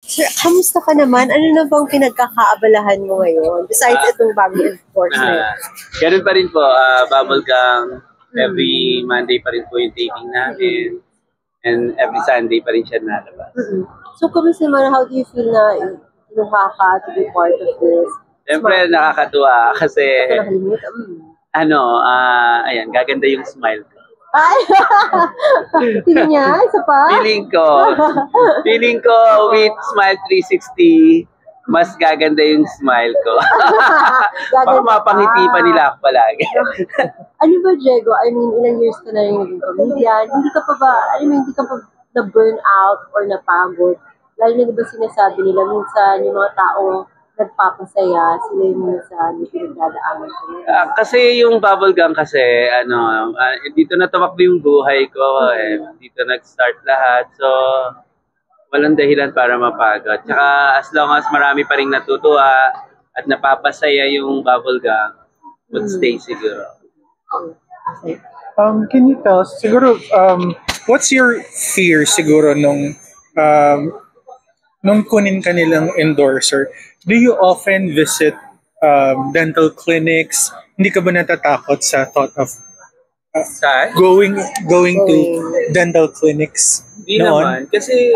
Sir, kamusta ka naman? Ano na bang pinagkakaabalahan mo ngayon? Besides itong bagong course na yun. Ganun pa rin po, bubble gum. Every Monday pa rin po yung taping namin. And every Sunday pa rin siya nalabas. So, kamusta naman? How do you feel na inuha ka to be part of this? Siyempre, nakakatuwa kasi, ayan, gaganda yung smile ko. Ay! Tingin niya, isa pa? Feeling ko with Smile 360, mas gaganda yung smile ko. Baka mapangiti pa nila ako palagi. Ano ba, Diego? I mean, ilang years ka na rin naging comedian. Hindi ka pa ba, hindi ka pa na-burn out or napagod? Lalo na diba sinasabi nila, minsan yung mga tao nagpapasaya, sila yung minsan yung pinagdadaanan ko. Kasi yung bubblegum kasi, dito na tumakbo yung buhay ko. Dito nag-start lahat. So, walang dahilan para mapagod. Tsaka as long as marami pa rin natutuwa at napapasaya yung bubblegum, would stay siguro. Okay. Can you tell us, siguro, what's your fear siguro nung kunin ka nilang endorser? Do you often visit dental clinics? Hindi ka ba natatakot sa thought of going to dental clinics? Hindi naman. Kasi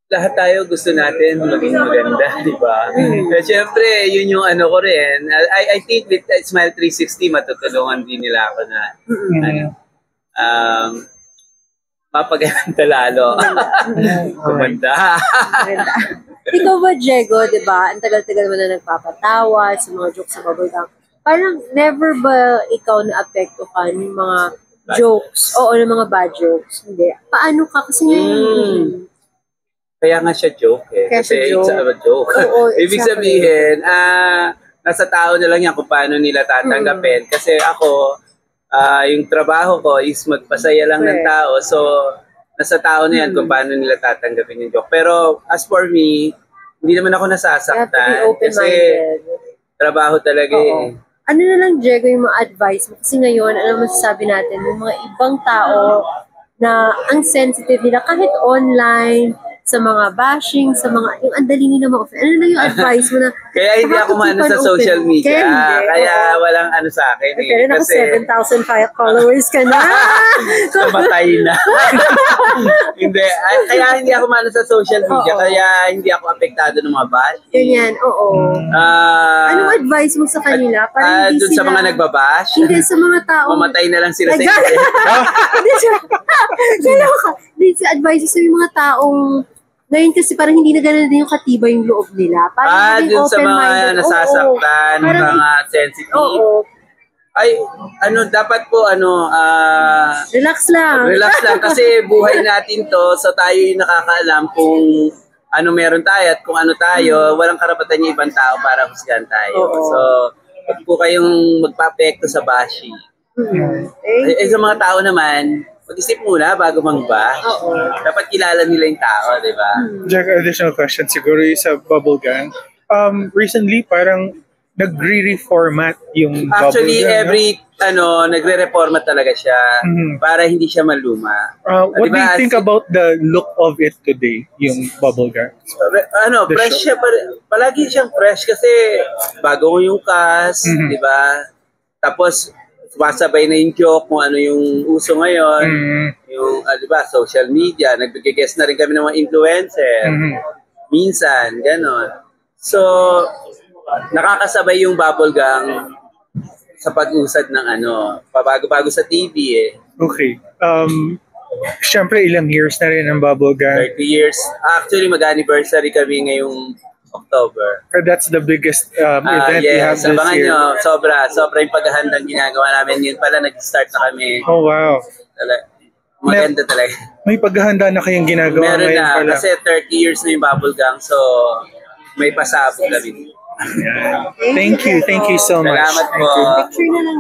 lahat tayo gusto natin maging maganda, di ba? Pero syempre, yun yung ano ko rin. I think with Smile 360, matutulungan din nila ako na mapaganda lalo. Kumanda. Ikaw ba, Diego, di ba? Ang tagal-tagal mo na nagpapatawa sa mga jokes sa bubblegum. Parang never ba ikaw na-apektuhan ng mga jokes? Oo, ng mga bad jokes. Hindi. Paano ka? Kasi kaya nga siya joke eh. Kasi it's a joke. Ibig sabihin, nasa tao na lang yan kung paano nila tatanggapin. Kasi ako, yung trabaho ko is magpasaya lang ng tao. So, nasa tao na yan kung paano nila tatanggapin yung joke. Pero as for me, hindi naman ako nasasaktan. Kasi trabaho talaga eh. Ano na lang, Diego, yung mga advice mo? Kasi ngayon, ano masasabi natin, yung mga ibang tao na ang sensitive nila, kahit online, sa mga bashing, sa mga, yung andali nila mga offense. Ano na yung advice mo na? Kaya hindi ako maano sa social media. Kaya walang ano sa akin. Pero kasi 7,000 followers ka na. Namatay na. Hindi. Kaya hindi ako maano sa social media. Kaya hindi ako apektado ng mga bashing. Ganyan, oo. Anong advice mo sa kanila? Para hindi dun sila, sa mga nagbabash? Hindi, sa mga tao. Mamatay na lang sila sa internet. Hindi sa advice sa mga taong ngayon kasi parang hindi na ganun din yung katiba yung loob nila. Parang dun sa mga nasasaktan, mga sensitive. Ay, dapat po, relax lang. Relax lang kasi buhay natin to, so tayo yung nakakaalam kung ano meron tayo at kung ano tayo, walang karapatan yung ibang tao para husgahan tayo. So, huwag po kayong magpa-apekto sa bashing. Sa mga tao naman, mag-isip muna bago mang-bash. Dapat kilala nila yung tao, di ba? Jack, additional question siguro yung sa bubblegum. Recently, parang nagre-reformat yung bubblegum. Actually, nagre-reformat talaga siya para hindi siya maluma. What do you think about the look of it today, yung bubblegum? Fresh siya. Palagi siyang fresh kasi bago yung cast, di ba? Tapos, sumasabay na yung joke kung ano yung uso ngayon. Yung, di ba, social media. Nagbigay-guest na rin kami ng mga influencer. Minsan, gano'n. So, nakakasabay yung bubblegum sa pag-usad ng pabago-bago sa TV eh. Okay. Siyempre, ilang years na rin ang bubblegum. 30 years. Actually, mag-anniversary kami ngayong October. That's the biggest event you have this year. Nyo, sobra yung paghahandang ginagawa namin. Yun pala, nag-start na kami. Oh, wow. Maganda talaga. May paghahanda na kayong ginagawa meron ngayon na, pala. Kasi 30 years na yung bubblegum, so may pasabog kami. Thank you so much. Salamat po. Picture na lang.